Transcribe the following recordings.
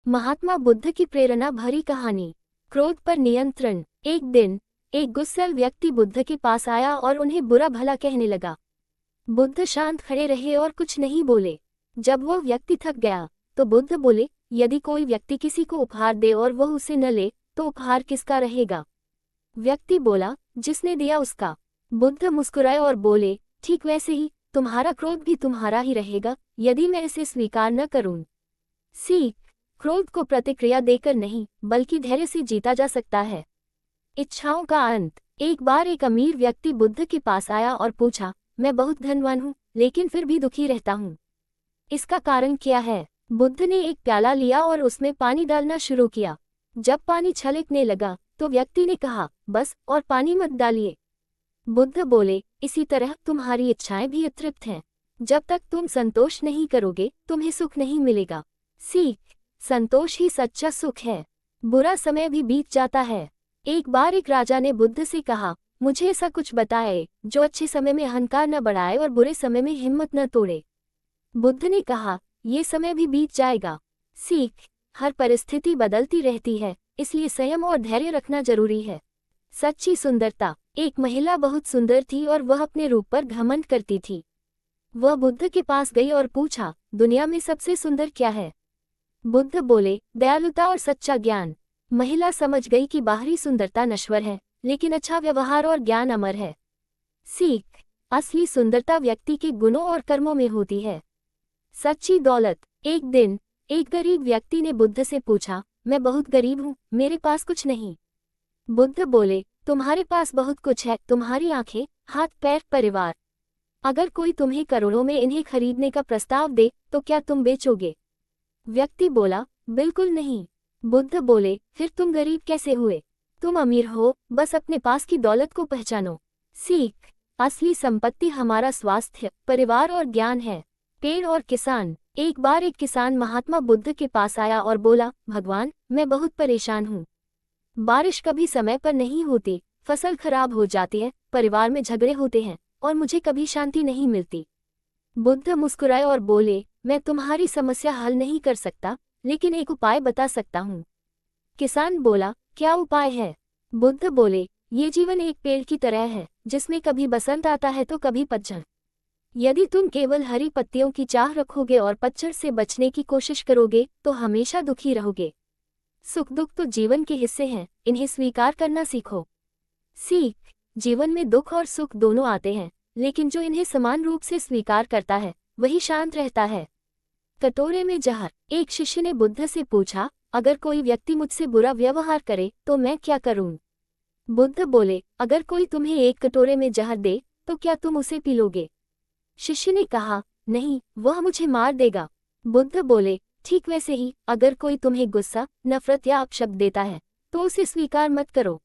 महात्मा बुद्ध की प्रेरणा भरी कहानी। क्रोध पर नियंत्रण। एक दिन एक गुस्सैल व्यक्ति बुद्ध के पास आया और उन्हें बुरा भला कहने लगा। बुद्ध शांत खड़े रहे और कुछ नहीं बोले। जब वह व्यक्ति थक गया तो बुद्ध बोले, यदि कोई व्यक्ति किसी को उपहार दे और वह उसे न ले तो उपहार किसका रहेगा? व्यक्ति बोला, जिसने दिया उसका। बुद्ध मुस्कुराए और बोले, ठीक वैसे ही तुम्हारा क्रोध भी तुम्हारा ही रहेगा यदि मैं इसे स्वीकार न करूं। सीख। क्रोध को प्रतिक्रिया देकर नहीं बल्कि धैर्य से जीता जा सकता है। इच्छाओं का अंत। एक बार एक अमीर व्यक्ति बुद्ध के पास आया और पूछा, मैं बहुत धनवान हूँ लेकिन फिर भी दुखी रहता हूँ। इसका कारण क्या है? बुद्ध ने एक प्याला लिया और उसमें पानी डालना शुरू किया। जब पानी छलकने लगा तो व्यक्ति ने कहा, बस और पानी मत डालिए। बुद्ध बोले, इसी तरह तुम्हारी इच्छाएं भी अतृप्त हैं। जब तक तुम संतोष नहीं करोगे तुम्हें सुख नहीं मिलेगा। सीख। संतोष ही सच्चा सुख है। बुरा समय भी बीत जाता है। एक बार एक राजा ने बुद्ध से कहा, मुझे ऐसा कुछ बताए जो अच्छे समय में अहंकार न बढ़ाए और बुरे समय में हिम्मत न तोड़े। बुद्ध ने कहा, ये समय भी बीत जाएगा। सीख। हर परिस्थिति बदलती रहती है, इसलिए संयम और धैर्य रखना जरूरी है। सच्ची सुंदरता। एक महिला बहुत सुंदर थी और वह अपने रूप पर घमंड करती थी। वह बुद्ध के पास गई और पूछा, दुनिया में सबसे सुंदर क्या है? बुद्ध बोले, दयालुता और सच्चा ज्ञान। महिला समझ गई कि बाहरी सुंदरता नश्वर है लेकिन अच्छा व्यवहार और ज्ञान अमर है। सीख। असली सुंदरता व्यक्ति के गुणों और कर्मों में होती है। सच्ची दौलत। एक दिन एक गरीब व्यक्ति ने बुद्ध से पूछा, मैं बहुत गरीब हूँ, मेरे पास कुछ नहीं। बुद्ध बोले, तुम्हारे पास बहुत कुछ है, तुम्हारी आंखें, हाथ पैर, परिवार। अगर कोई तुम्हें करोड़ों में इन्हें खरीदने का प्रस्ताव दे तो क्या तुम बेचोगे? व्यक्ति बोला, बिल्कुल नहीं। बुद्ध बोले, फिर तुम गरीब कैसे हुए? तुम अमीर हो, बस अपने पास की दौलत को पहचानो। सीख। असली संपत्ति हमारा स्वास्थ्य, परिवार और ज्ञान है। पेड़ और किसान। एक बार एक किसान महात्मा बुद्ध के पास आया और बोला, भगवान, मैं बहुत परेशान हूँ। बारिश कभी समय पर नहीं होती, फसल खराब हो जाती है, परिवार में झगड़े होते हैं और मुझे कभी शांति नहीं मिलती। बुद्ध मुस्कुराए और बोले, मैं तुम्हारी समस्या हल नहीं कर सकता लेकिन एक उपाय बता सकता हूँ। किसान बोला, क्या उपाय है? बुद्ध बोले, ये जीवन एक पेड़ की तरह है जिसमें कभी बसंत आता है तो कभी पतझड़। यदि तुम केवल हरी पत्तियों की चाह रखोगे और पतझड़ से बचने की कोशिश करोगे तो हमेशा दुखी रहोगे। सुख दुख तो जीवन के हिस्से हैं, इन्हें स्वीकार करना सीखो। सीख। जीवन में दुख और सुख दोनों आते हैं लेकिन जो इन्हें समान रूप से स्वीकार करता है वही शांत रहता है। कटोरे में जहर। एक शिष्य ने बुद्ध से पूछा, अगर कोई व्यक्ति मुझसे बुरा व्यवहार करे तो मैं क्या करूं? बुद्ध बोले, अगर कोई तुम्हें एक कटोरे में जहर दे तो क्या तुम उसे पी लोगे? शिष्य ने कहा, नहीं, वह मुझे मार देगा। बुद्ध बोले, ठीक वैसे ही अगर कोई तुम्हें गुस्सा, नफरत या अपशब्द देता है तो उसे स्वीकार मत करो,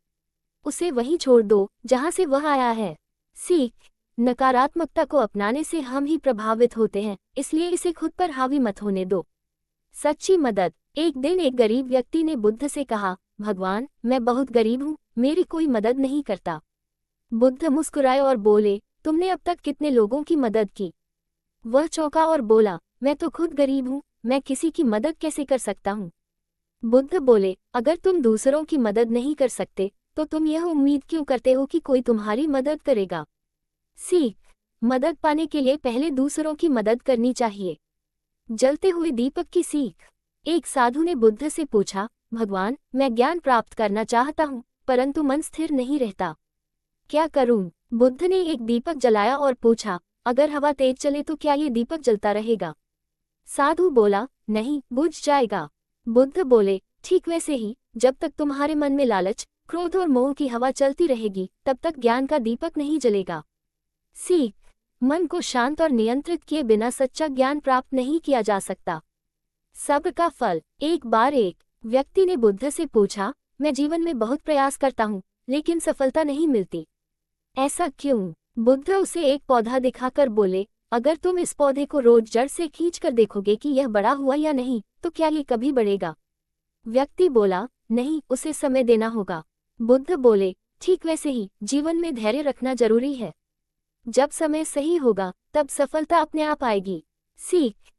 उसे वहीं छोड़ दो जहां से वह आया है। सीख। नकारात्मकता को अपनाने से हम ही प्रभावित होते हैं, इसलिए इसे खुद पर हावी मत होने दो। सच्ची मदद। एक दिन एक गरीब व्यक्ति ने बुद्ध से कहा, भगवान, मैं बहुत गरीब हूँ, मेरी कोई मदद नहीं करता। बुद्ध मुस्कुराए और बोले, तुमने अब तक कितने लोगों की मदद की? वह चौंका और बोला, मैं तो खुद गरीब हूँ, मैं किसी की मदद कैसे कर सकता हूँ? बुद्ध बोले, अगर तुम दूसरों की मदद नहीं कर सकते तो तुम यह उम्मीद क्यों करते हो कि कोई तुम्हारी मदद करेगा? सीख। मदद पाने के लिए पहले दूसरों की मदद करनी चाहिए। जलते हुए दीपक की सीख। एक साधु ने बुद्ध से पूछा, भगवान, मैं ज्ञान प्राप्त करना चाहता हूँ परंतु मन स्थिर नहीं रहता, क्या करूँ? बुद्ध ने एक दीपक जलाया और पूछा, अगर हवा तेज चले तो क्या ये दीपक जलता रहेगा? साधु बोला, नहीं, बुझ जाएगा। बुद्ध बोले, ठीक वैसे ही जब तक तुम्हारे मन में लालच, क्रोध और मोह की हवा चलती रहेगी तब तक ज्ञान का दीपक नहीं जलेगा। सीख। मन को शांत और नियंत्रित किए बिना सच्चा ज्ञान प्राप्त नहीं किया जा सकता। सब्र का फल। एक बार एक व्यक्ति ने बुद्ध से पूछा, मैं जीवन में बहुत प्रयास करता हूँ लेकिन सफलता नहीं मिलती, ऐसा क्यों? बुद्ध उसे एक पौधा दिखाकर बोले, अगर तुम इस पौधे को रोज जड़ से खींचकर देखोगे कि यह बड़ा हुआ या नहीं तो क्या ये कभी बढ़ेगा? व्यक्ति बोला, नहीं, उसे समय देना होगा। बुद्ध बोले, ठीक वैसे ही जीवन में धैर्य रखना जरूरी है। जब समय सही होगा तब सफलता अपने आप आएगी। सीख।